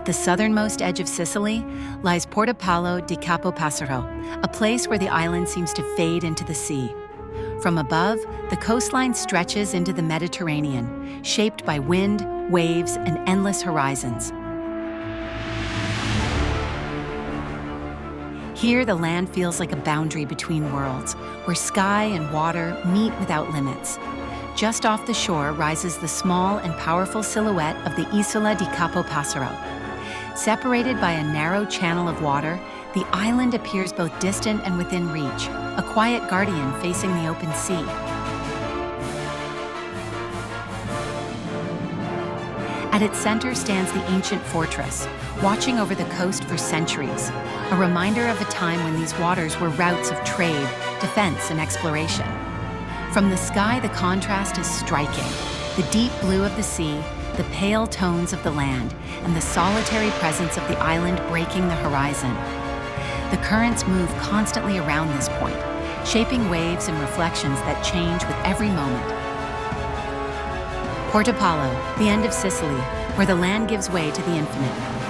At the southernmost edge of Sicily lies Portopalo di Capo Passero, a place where the island seems to fade into the sea. From above, the coastline stretches into the Mediterranean, shaped by wind, waves, and endless horizons. Here, the land feels like a boundary between worlds, where sky and water meet without limits. Just off the shore rises the small and powerful silhouette of the Isola di Capo Passero. Separated by a narrow channel of water, the island appears both distant and within reach, a quiet guardian facing the open sea. At its center stands the ancient fortress, watching over the coast for centuries, a reminder of a time when these waters were routes of trade, defense, and exploration. From the sky, the contrast is striking. The deep blue of the sea, the pale tones of the land, and the solitary presence of the island breaking the horizon. The currents move constantly around this point, shaping waves and reflections that change with every moment. Portopalo, the end of Sicily, where the land gives way to the infinite.